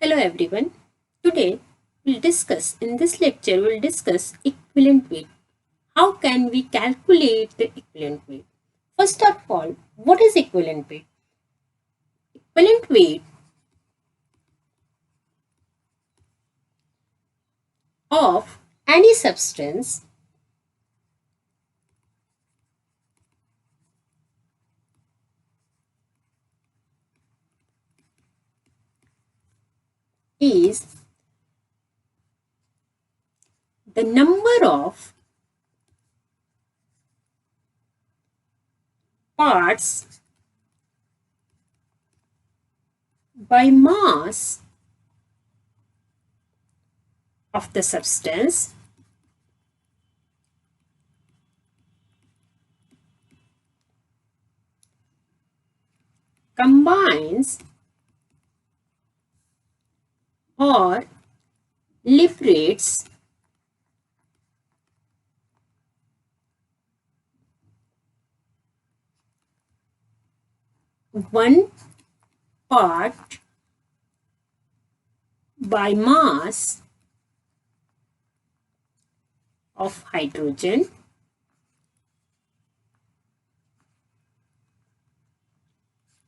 Hello everyone. Today we'll discuss equivalent weight. How can we calculate the equivalent weight? First of all, what is equivalent weight? Equivalent weight of any substance is the number of parts by mass of the substance combines or liberates one part by mass of hydrogen,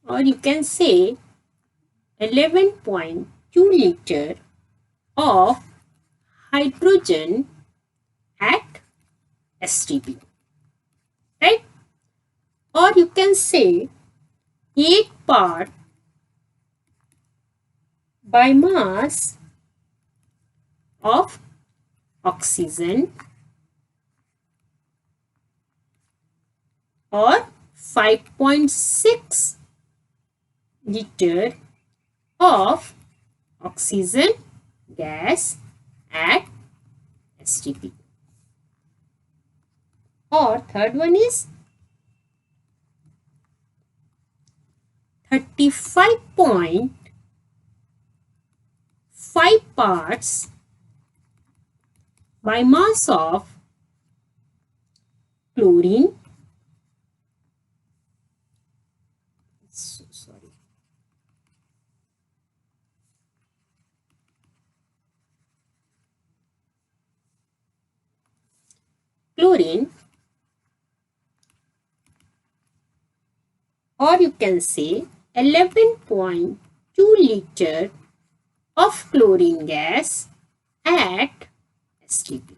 or you can say 11.2 liter of hydrogen at STP, right? Or you can say 8 part by mass of oxygen, or 5.6 liter of oxygen gas at STP. Or third one is 35.5 parts by mass of chlorine, chlorine, or you can say 11.2 liter of chlorine gas at STP.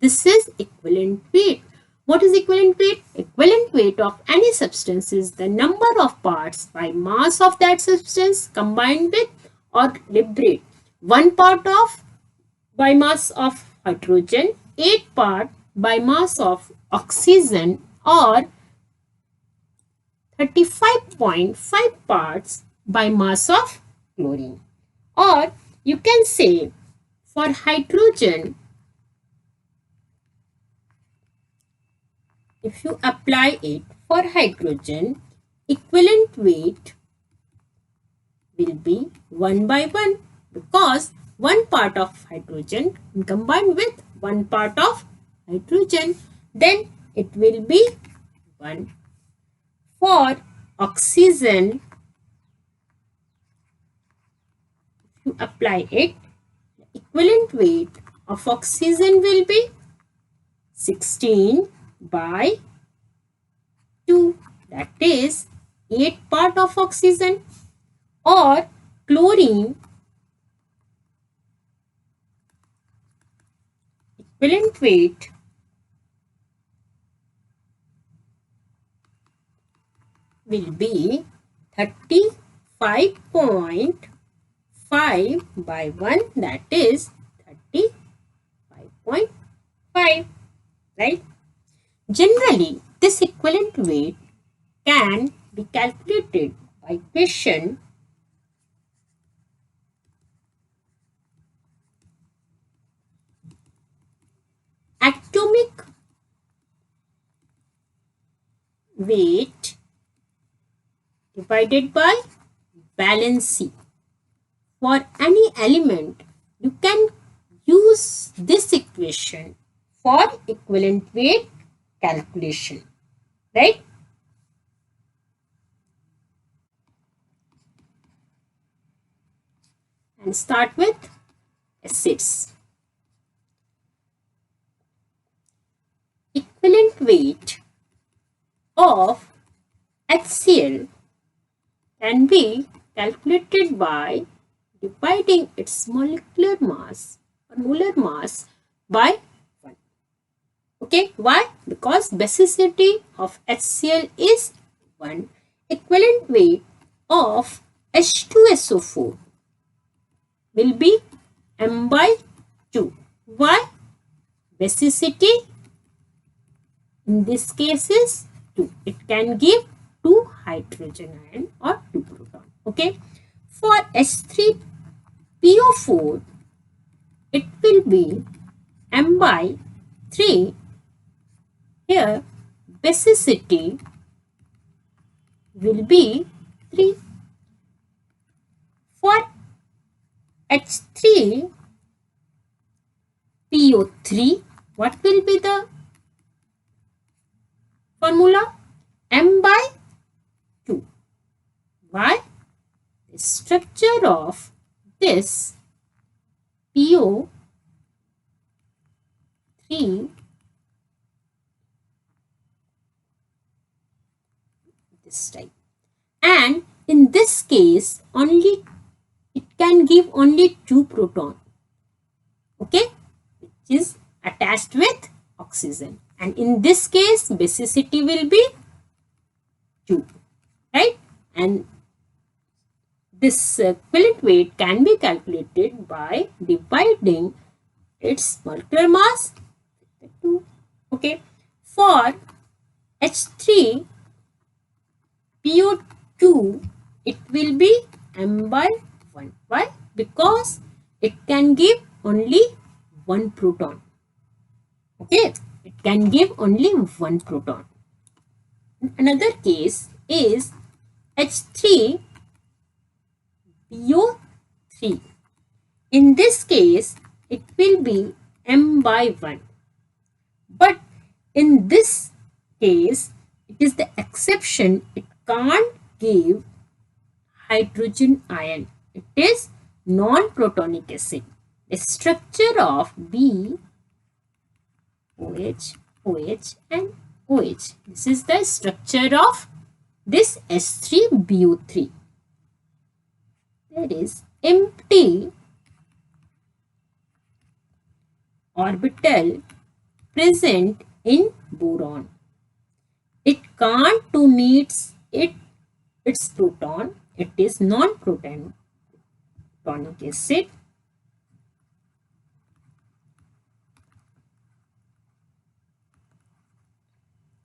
This is equivalent weight. What is equivalent weight? Equivalent weight of any substance is the number of parts by mass of that substance combined with or liberate one part of by mass of hydrogen, 8 part by mass of oxygen, or 35.5 parts by mass of chlorine. Or you can say for hydrogen, if you apply it for hydrogen, equivalent weight will be 1 by 1, because one part of hydrogen combined with one part of hydrogen, then it will be 1. For oxygen, if you apply it, the equivalent weight of oxygen will be 16 by 2, that is 8 part of oxygen. Or chlorine, equivalent weight will be 35.5 by 1, that is 35.5, right? Generally, this equivalent weight can be calculated by question atomic weight divided by valency. For any element, you can use this equation for equivalent weight calculation, right? and start with acids. Equivalent weight of HCl can be calculated by dividing its molecular mass or molar mass by 1. Okay, why? Because basicity of HCl is 1. Equivalent weight of H2SO4 will be m by 2. Why? Basicity in this case is 2. It can give 2 hydrogen ion or 2 proton. Okay. For H3PO4, it will be m by 3. Here, basicity will be 3. For H3PO3, what will be the formula? M by 2. Why? The structure of this PO3 this type, and in this case only it can give only 2 proton, okay, which is attached with oxygen, and in this case basicity will be 2, right? And this equivalent weight can be calculated by dividing its molecular mass with 2. Okay, for H3PO2 it will be m by 1. Why? Because it can give only 1 proton. Okay, it can give only 1 proton. Another case is H3PO3. In this case, it will be m by 1. But in this case, it is the exception. It can't give hydrogen ion. It is non-protonic acid. The structure of B, OH, OH and OH. This is the structure of this H3BO3. There is empty orbital present in boron. It can't donate its proton. It is non-protonic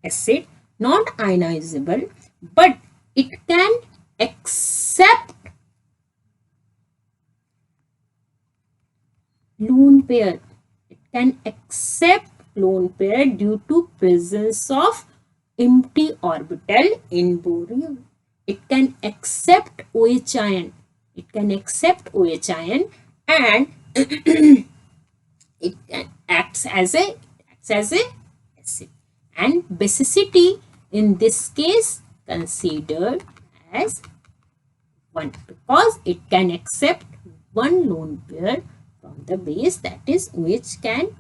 acid. Non-ionizable, but it can accept lone pair. It can accept lone pair due to presence of empty orbital in boron. It can accept OH ion. It can accept OH ion, and it acts as a acid. And basicity in this case considered as 1 because it can accept one lone pair from the base, that is it can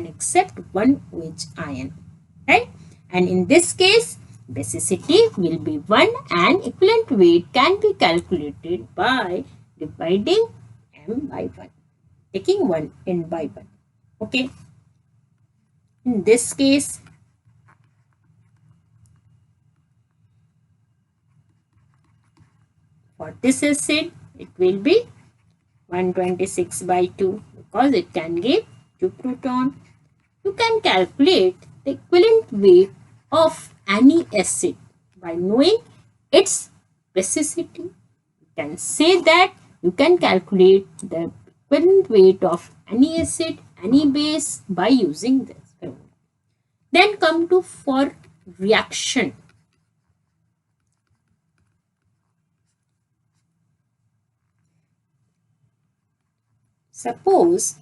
accept one OH ion, right? And in this case basicity will be 1 and equivalent weight can be calculated by dividing m by 1, taking 1 n by 1. Okay, in this case for this acid, it will be 126 by 2 because it can give 2 proton. You can calculate the equivalent weight of any acid by knowing its basicity. You can say that you can calculate the equivalent weight of any acid, any base by using this formula. Then come to for reaction. Suppose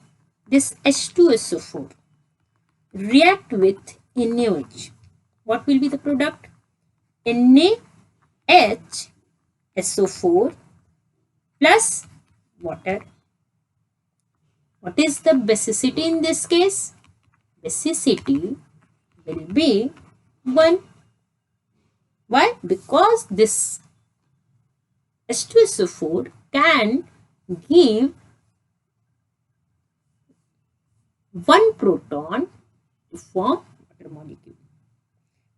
this H2SO4 react with NaOH. What will be the product? NaHSO4 plus water. What is the basicity in this case? Basicity will be 1. Why? Because this H2SO4 can give 1 proton to form water molecule.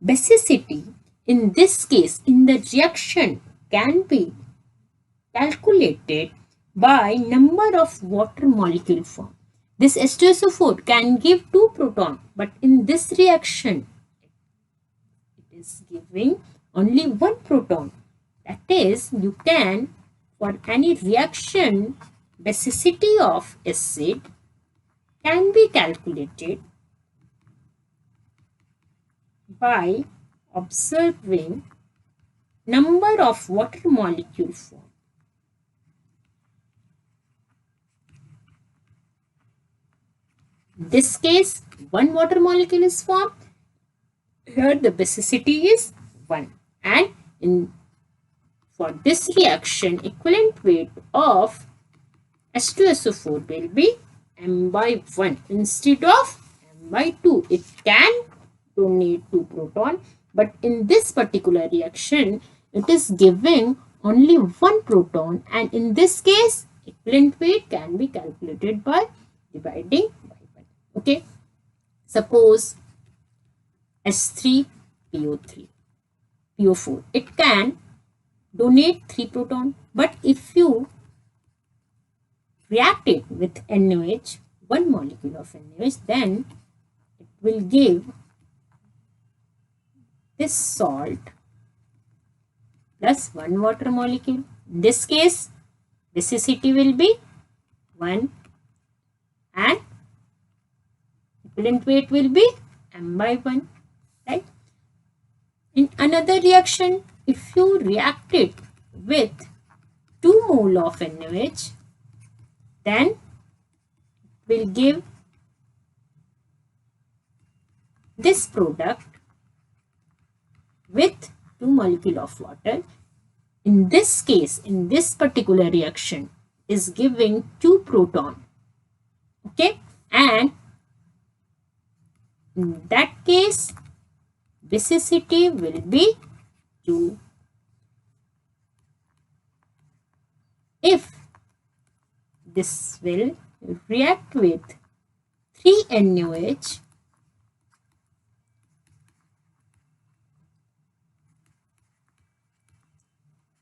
Basicity in this case in the reaction can be calculated by number of water molecule formed. This H2SO4 can give 2 proton, but in this reaction it is giving only 1 proton. That is, you can, for any reaction, basicity of acid can be calculated by observing number of water molecule formed. In this case, 1 water molecule is formed. Here the basicity is 1. And for this reaction, equivalent weight of H2SO4 will be m by 1 instead of m by 2. It can donate 2 proton, but in this particular reaction, it is giving only 1 proton, and in this case, equivalent weight can be calculated by dividing by 1. Okay. Suppose H3PO4. It can donate 3 proton, but if you react it with NaOH, 1 molecule of NaOH, then it will give this salt plus 1 water molecule. In this case, basicity will be 1 and equivalent weight will be m by 1, right? In another reaction, if you react it with 2 mole of NaOH, then it will give this product with 2 molecule of water. In this case, in this particular reaction, is giving 2 proton. Okay, and in that case, basicity will be 2. If this will react with 3 NaOH,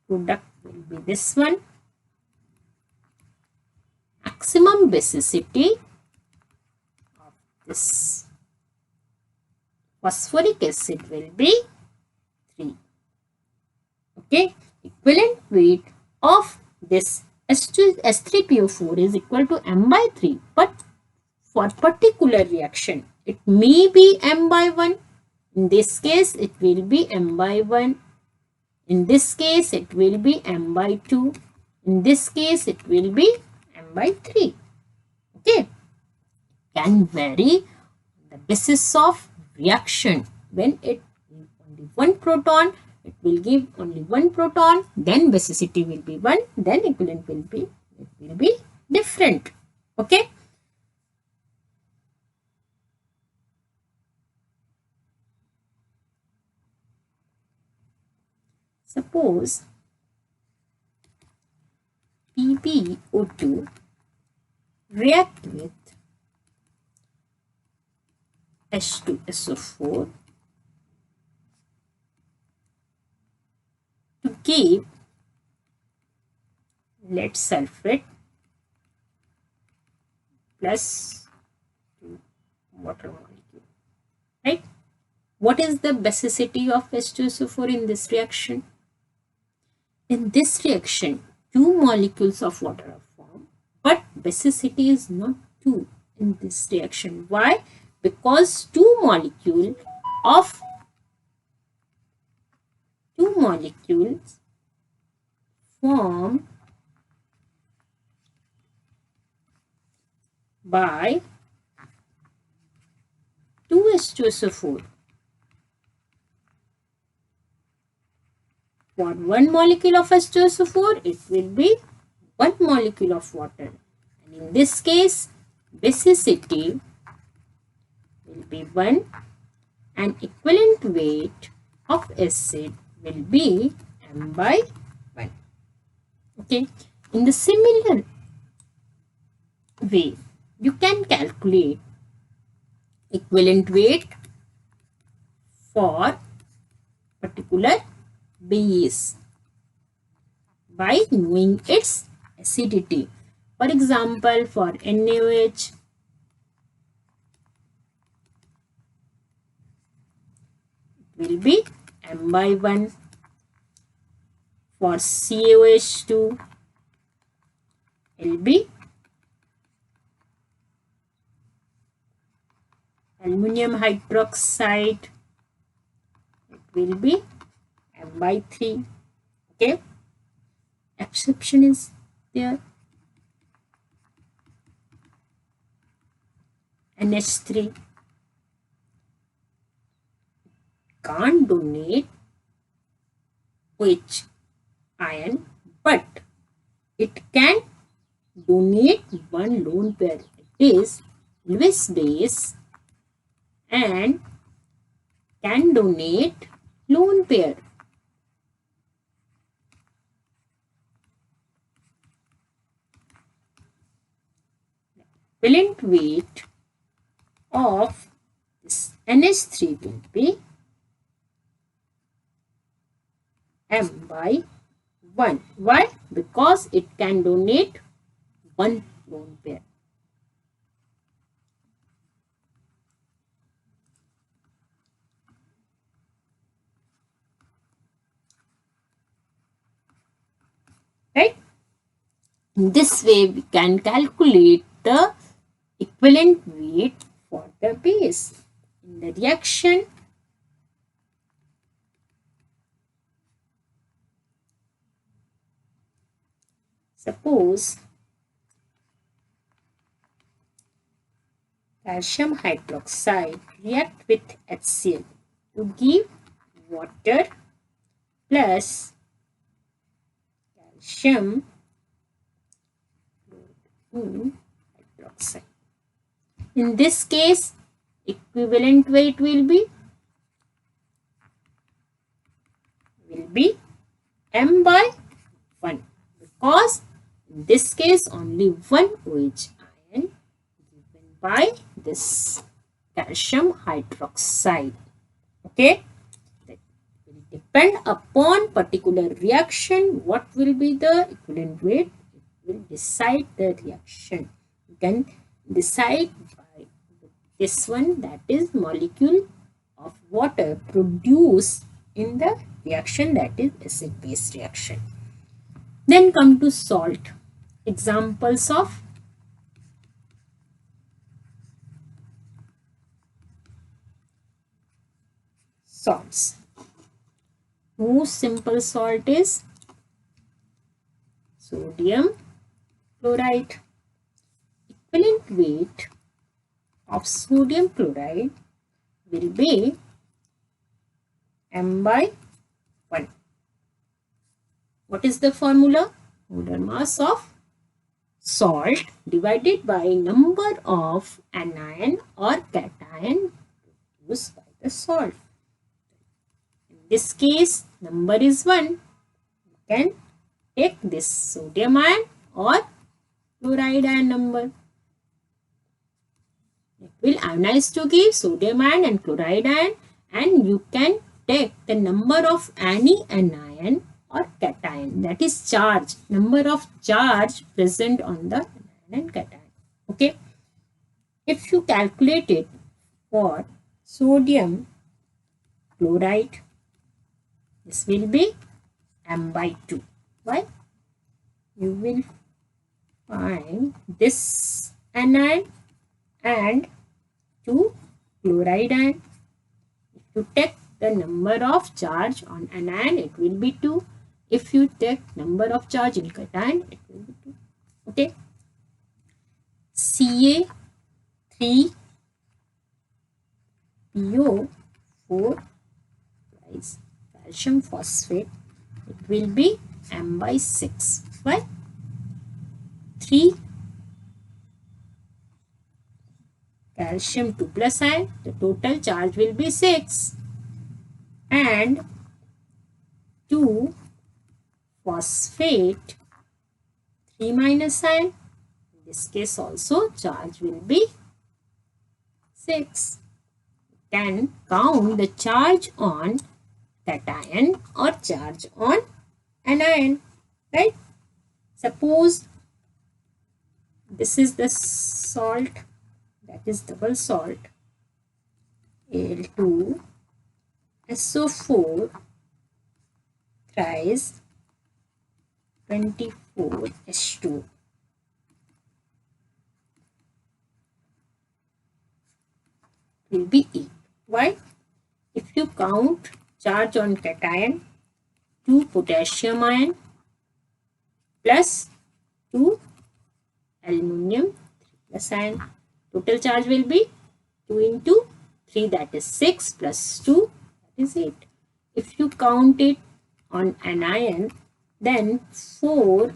product will be this one. Maximum basicity of this phosphoric acid will be 3. Okay, equivalent weight of this H3PO4 is equal to m by 3, but for particular reaction, it may be m by 1. In this case, it will be m by 1. In this case, it will be m by 2. In this case, it will be m by 3. Okay, can vary on the basis of reaction. When it only 1 proton, it will give only 1 proton, then basicity will be 1, then equivalent will be different. Okay. Suppose PbO2 react with H2SO4 to give lead sulfate plus water molecule, right? What is the basicity of H2SO4 in this reaction? In this reaction, 2 molecules of water are formed, but basicity is not 2 in this reaction. Why? Because 2 molecules formed by 2H2SO4. For 1 molecule of H2SO4, it will be 1 molecule of water. And in this case, basicity will be 1 and equivalent weight of acid will be m by 1. Okay. In the similar way, you can calculate equivalent weight for particular base by knowing its acidity. For example, for NaOH, it will be m by 1. For CaOH2, it will be aluminum hydroxide, it will be m by 3. Okay, exception is there. NH3 can't donate OH ion, but it can donate one lone pair. It is Lewis base and can donate lone pair. Equivalent weight of this NH3 will be m by 1. Why? Because it can donate one lone pair. Right? In this way, we can calculate the equivalent weight for the base. In the reaction, suppose calcium hydroxide react with HCl to give water plus calcium hydroxide. In this case, equivalent weight will be m by 1, because in this case only one OH ion given by this calcium hydroxide. Okay, that will depend upon particular reaction. What will be the equivalent weight? It will decide the reaction. You can decide by this one, that is molecule of water produced in the reaction, that is acid base reaction. Then come to salt. Examples of salts. Most simple salt is sodium chloride. Equivalent weight of sodium chloride will be m by 1. What is the formula? Molar mass of salt divided by number of anion or cation produced by the salt. In this case, number is 1. You can take this sodium ion or chloride ion number. It will ionize to give sodium ion and chloride ion, and you can take the number of any anion or cation, that is charge, number of charge present on the anion and cation. Okay, if you calculate it for sodium chloride, this will be m by 2. Why? You will find this anion and 2 chloride ion. If you take the number of charge on anion, it will be 2. If you take number of charge in cation, it will be 2. Okay. Ca3PO4 calcium phosphate, it will be m by 6. Why? 3 calcium 2 plus ion, the total charge will be 6. And 2 phosphate 3 minus ion. In this case also charge will be 6. Can count the charge on cation or charge on anion, right? Suppose this is the salt, that is double salt, Al2SO4 thrice 24H2. Will be E. Why? If you count charge on cation, 2 potassium ion plus 2 aluminum 3 plus ion. Total charge will be 2 into 3, that is 6, plus 2, that is 8. If you count it on anion, then 4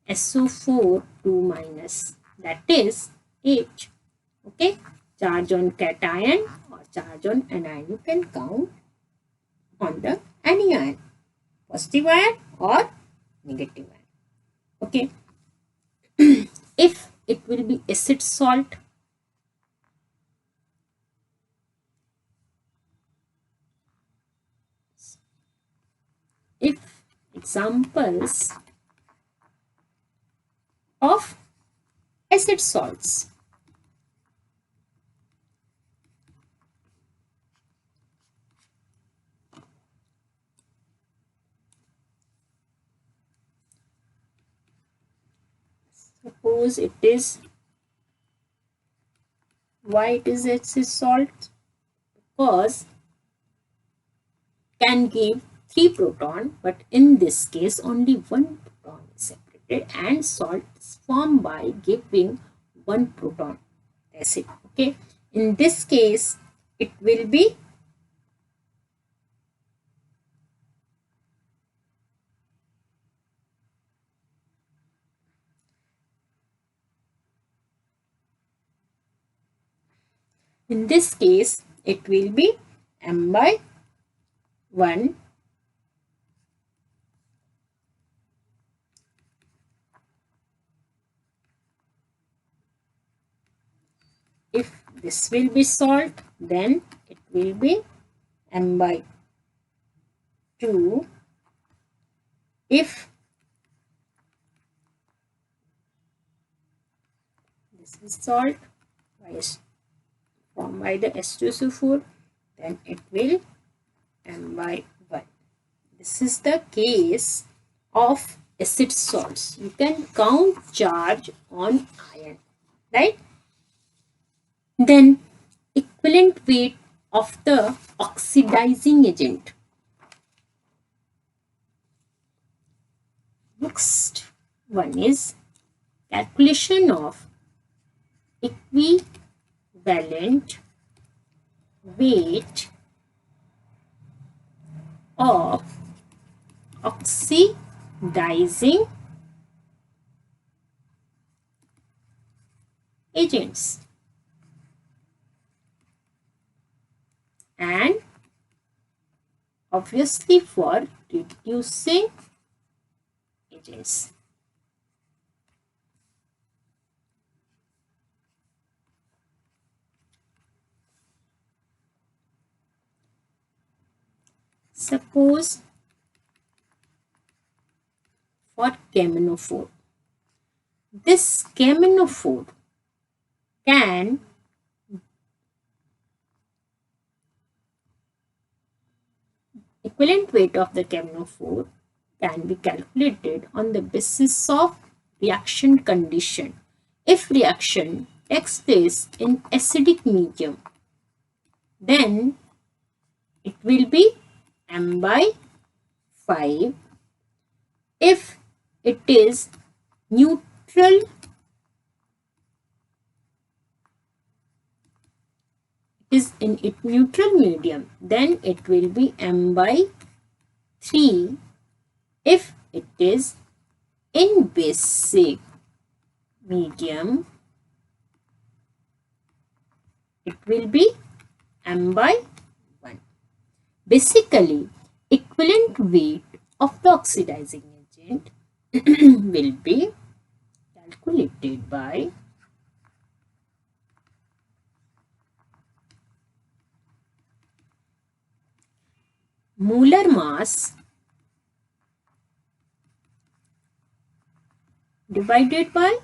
SO4 2 minus, that is 8. Okay, charge on cation or charge on anion you can count on the anion, positive ion or negative ion. Okay. If it will be acid salt, if examples of acid salts, suppose it is, why it is acid salt? Because can give 3 proton, but in this case only 1 proton is separated, and salt is formed by giving 1 proton acid. Okay, in this case it will be M by 1 . If this will be salt, then it will be M by 2. If this is salt formed by the H2SO4, then it will M by 1. This is the case of acid salts. You can count charge on ion, right? Then equivalent weight of the oxidizing agent. Next one is calculation of equivalent weight of oxidizing agents. And obviously for reducing agents. Suppose for caminophore, this caminophore can equivalent weight of the caminophore can be calculated on the basis of reaction condition. If reaction takes place in acidic medium, then it will be M by 5. If it is neutral, in its neutral medium, then it will be M by 3. If it is in basic medium, it will be m by 1. Basically, equivalent weight of the oxidizing agent will be calculated by molar mass divided by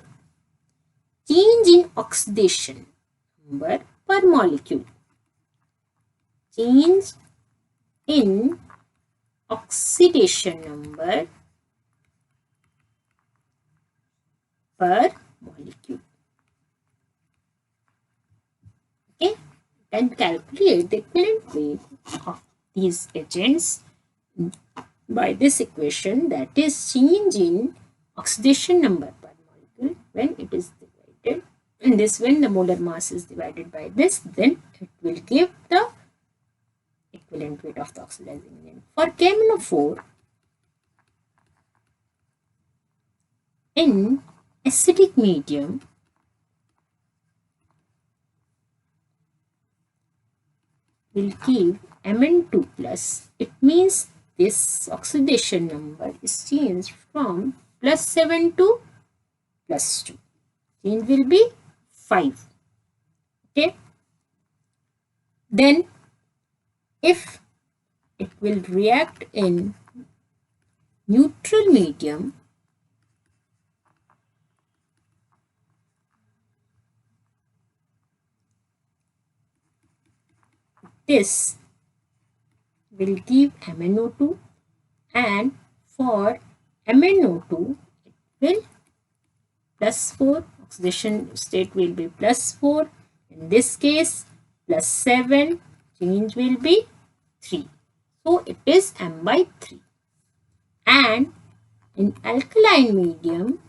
change in oxidation number per molecule. Change in oxidation number per molecule. Okay, and calculate the equivalent weight of these agents by this equation, that is change in oxidation number per molecule when it is divided. And this, when the molar mass is divided by this, then it will give the equivalent weight of the oxidizing agent. For KMnO4, in acidic medium, will give Mn2 plus. It means this oxidation number is changed from +7 to +2. Change will be 5. Okay. Then if it will react in neutral medium, this will give MnO2, and for MnO2 it will +4, oxidation state will be +4. In this case +7, change will be 3. So it is m by 3. And in alkaline medium,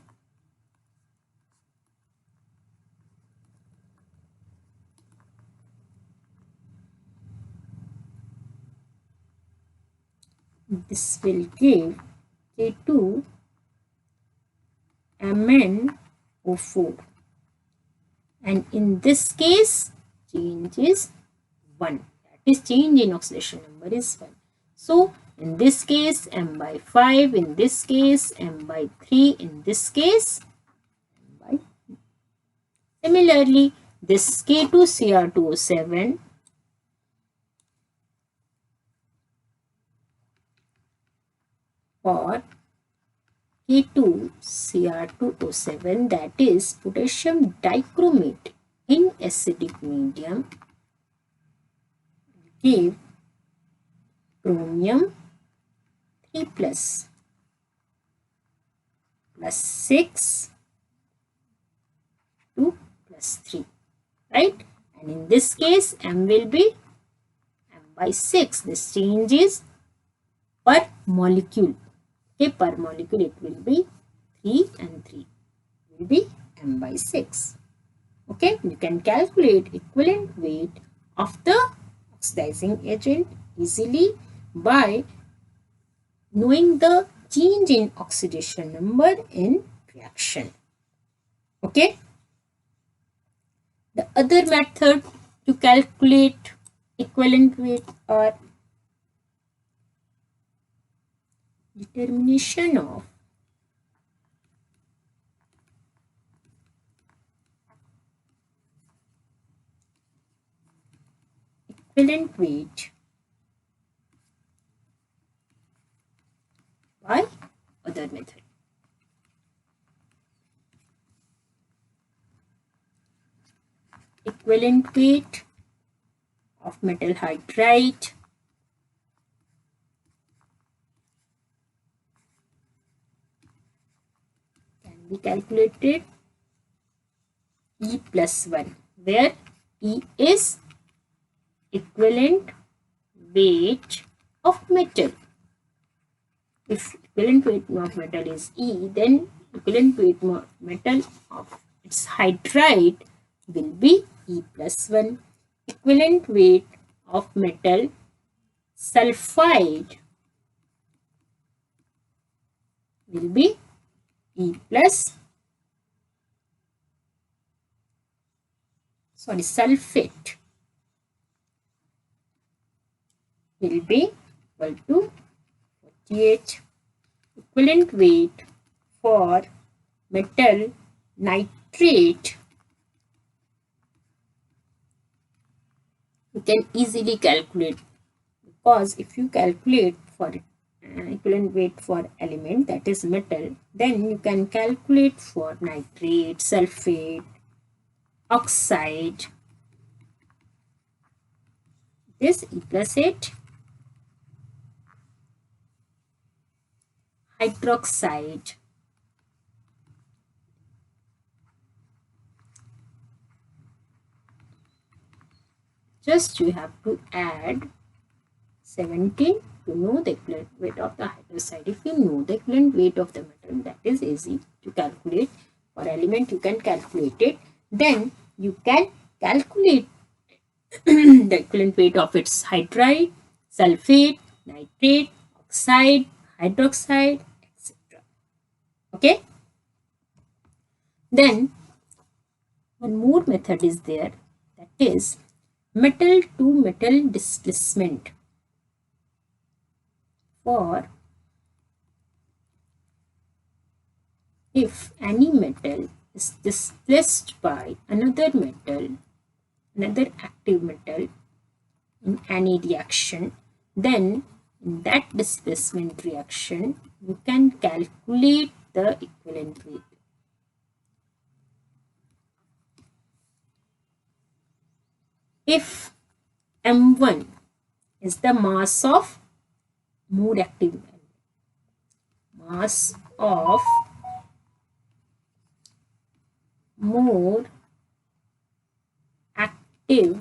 this will give K2 MnO4, and in this case change is 1, that is change in oxidation number is 1. So in this case m by 5, in this case m by 3, in this case m by 3. Similarly, this K2Cr2O7 for K2Cr2O7, that is potassium dichromate in acidic medium, give chromium 3 plus 6 to +3, right? And in this case m will be m by 6. This change is per molecule. Okay, per molecule it will be 3 and 3 will be m by 6. Okay, you can calculate equivalent weight of the oxidizing agent easily by knowing the change in oxidation number in reaction. Okay, the other method to calculate equivalent weight are determination of equivalent weight by other method. Equivalent weight of metal hydride can be calculated E plus 1, where E is equivalent weight of metal. If equivalent weight of metal is E, then equivalent weight of metal of its hydride will be E plus 1. Equivalent weight of metal sulfide will be E plus, sulfate will be equal to 48. Equivalent weight for metal nitrate, you can easily calculate, because if you calculate for equivalent weight for element, that is metal, then you can calculate for nitrate, sulfate, oxide, this E plus 8, hydroxide, just you have to add 17 to know the equivalent weight of the hydroxide. If you know the equivalent weight of the metal, that is easy to calculate. For element, you can calculate it. Then you can calculate the equivalent weight of its hydride, sulfate, nitrate, oxide, hydroxide, etc. Okay. Then one more method is there, that is metal to metal displacement. For if any metal is displaced by another metal, another active metal in any reaction, then in that displacement reaction, you can calculate the equivalent weight. If M1 is the mass of more active metal, mass of more active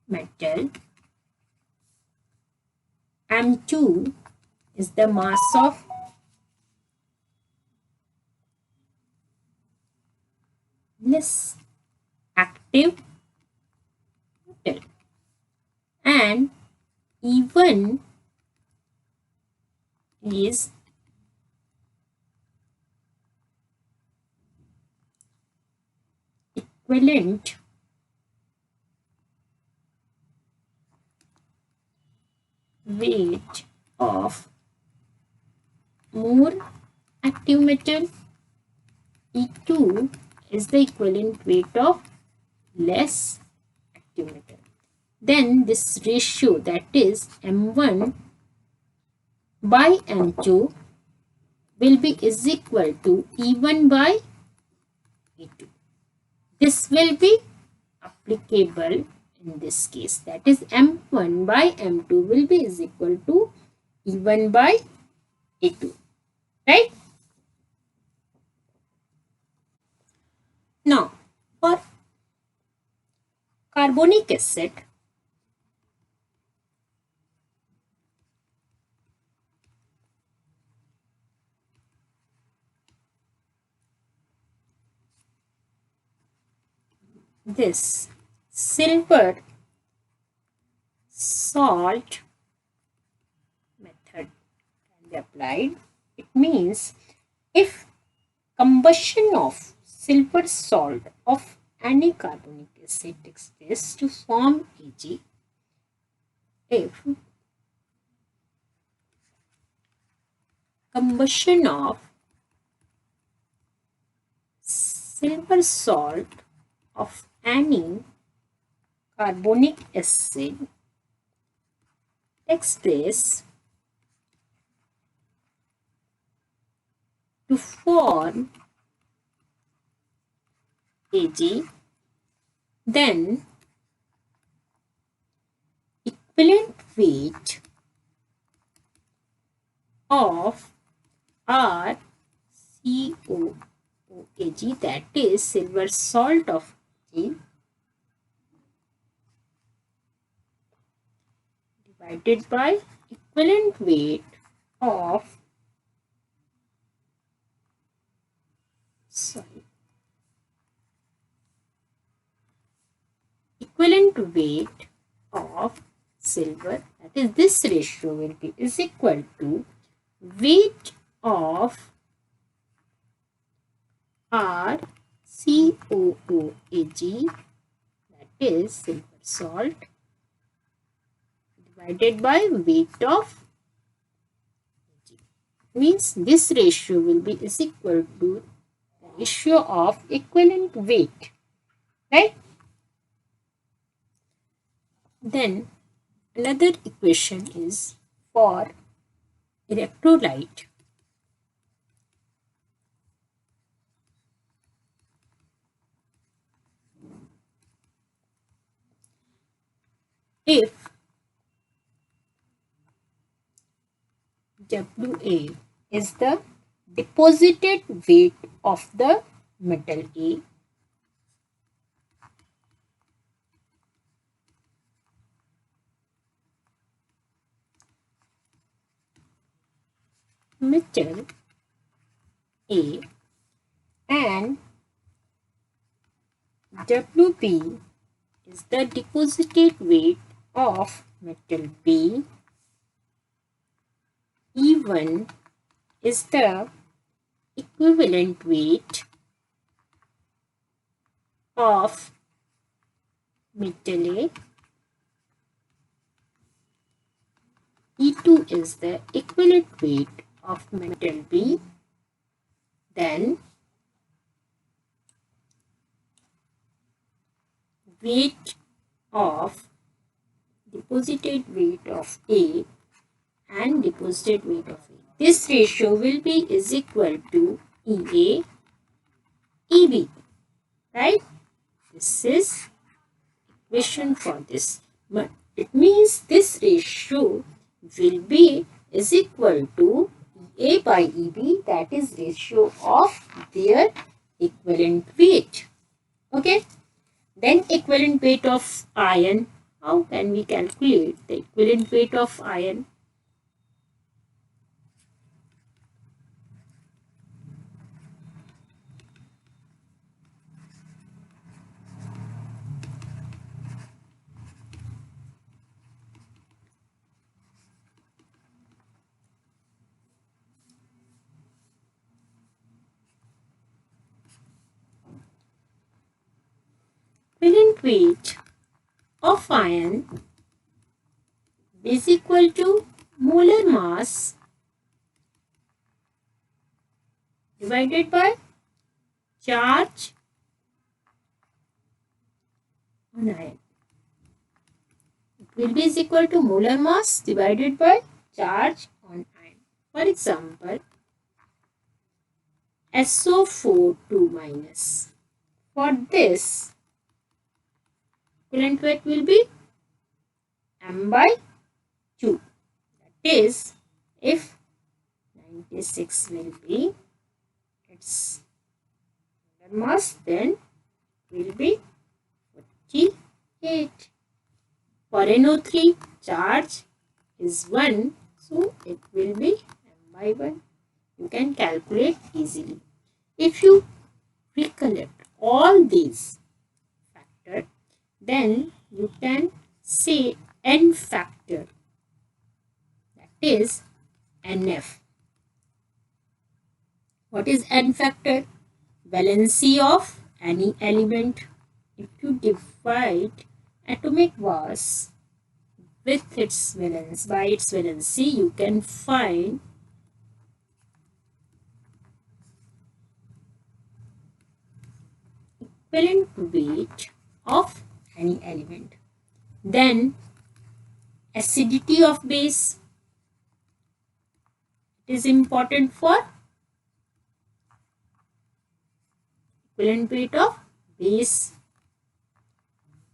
metal, M2 is the mass of less active metal, and E1 is equivalent weight of more active metal. E2 is the equivalent weight of less active metal. Then this ratio, that is M1 by M2, will be is equal to E1 by E2. This will be applicable in this case, that is M1 by M2 will be is equal to E1 by E2, right? Now for carbonic acid, this silver salt method can be applied. It means if combustion of silver salt of any carbonic acid takes place to form Ag, if combustion of silver salt of any carbonic acid takes place to form Ag, then equivalent weight of RCOOAg, that is silver salt of Ag, divided by equivalent weight of equivalent weight of silver, that is this ratio will be is equal to weight of RCOOAg, that is silver salt, divided by weight of Ag. Means this ratio will be is equal to the ratio of equivalent weight, right? Then another equation is for electrolyte. If Wa is the deposited weight of the metal A, metal A, and Wb is the deposited weight of metal B, E1 is the equivalent weight of metal A, E2 is the equivalent weight of metal B, then weight of deposited weight of A and deposited weight of A. This ratio will be is equal to EA, EB, right? This is equation for this. But it means this ratio will be is equal to A by EB, that is ratio of their equivalent weight. Okay. Then equivalent weight of iron. How can we calculate the equivalent weight of iron? Equivalent weight of iron is equal to molar mass divided by charge on iron. It will be is equal to molar mass divided by charge on iron. For example, SO4 2 minus. For this, equivalent weight will be m by 2. That is, if 96 will be its mass, then will be 48. For NO3, charge is 1, so it will be m by 1. You can calculate easily. If you recollect all these factors, then you can say n factor, that is NF. What is n factor? Valency of any element. If you divide atomic mass with its valence by its valency, you can find equivalent weight of any element. Then acidity of base. It is important for equivalent weight of base.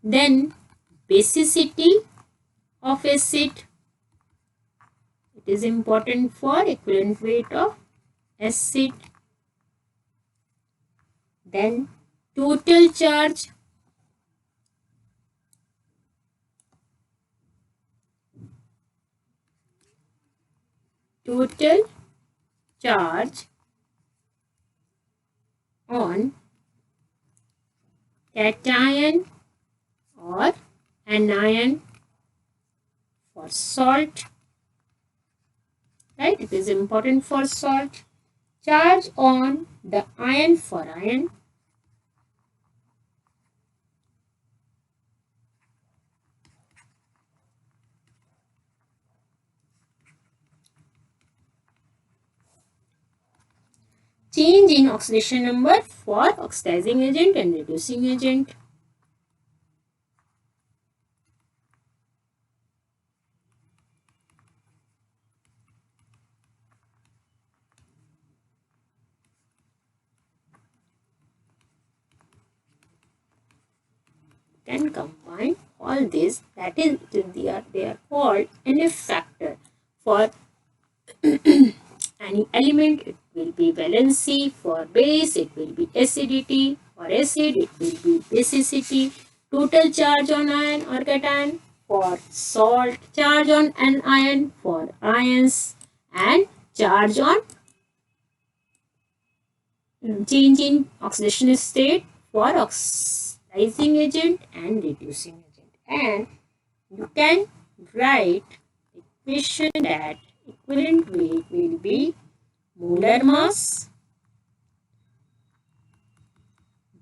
Then basicity of acid. It is important for equivalent weight of acid. Then total charge. Total charge on cation or anion for salt, right? It is important for salt. Charge on the ion for iron. change in oxidation number for oxidizing agent and reducing agent. Can combine all this, that is they are called NF factor. For any element it will be valency, for base it will be acidity, for acid it will be basicity, total charge on ion or cation, for salt charge on an ion, for ions, and charge on change in oxidation state for oxidizing agent and reducing agent. And you can write equation that equivalent weight will be molar mass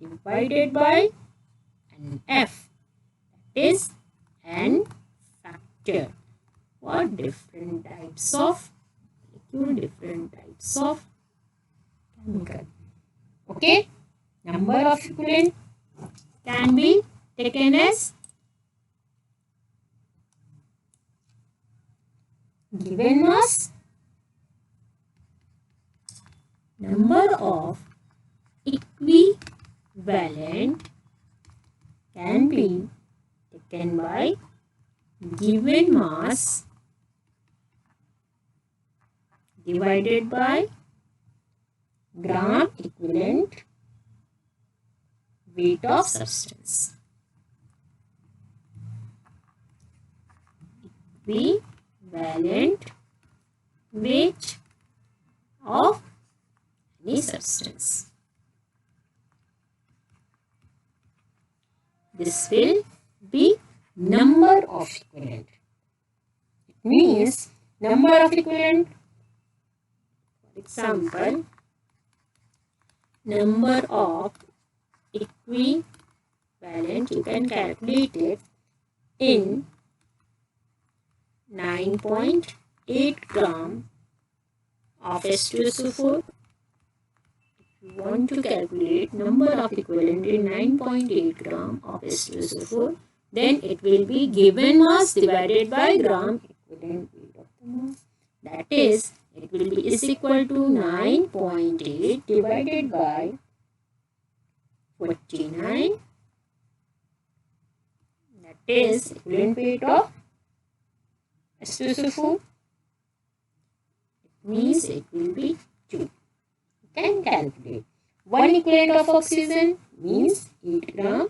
divided by NF, that is N factor for different types of liquid, different types of chemical. Okay, number of equivalent can be taken as given mass, number of equivalent can be taken by given mass divided by gram equivalent weight of substance. Equivalent weight of any substance. This will be number of equivalent. It means number of equivalent. For example, number of equivalent, you can calculate it in 9.8 gram of H2SO4. If you want to calculate number of equivalent in 9.8 gram of H2SO4, then it will be given mass divided by gram equivalent weight of the mass. That is, it will be is equal to 9.8 divided by 49. That is equivalent weight of H2SO4. It means it will be 2. You can calculate. 1 equivalent of oxygen means 8 gram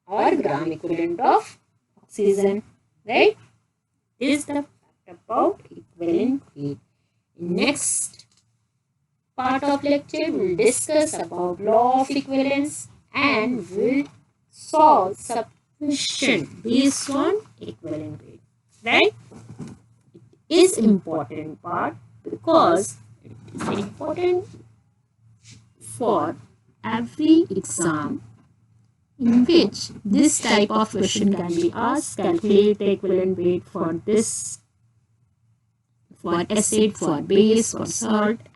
or gram equivalent of oxygen. Right? This is the fact about equivalent weight. In next part of lecture, we will discuss about law of equivalence and will solve substitution based on equivalent weight. Right? It is important part because it is important for every exam in which this type of question can be asked. Calculate the equivalent weight for this, for acid, for base, for salt,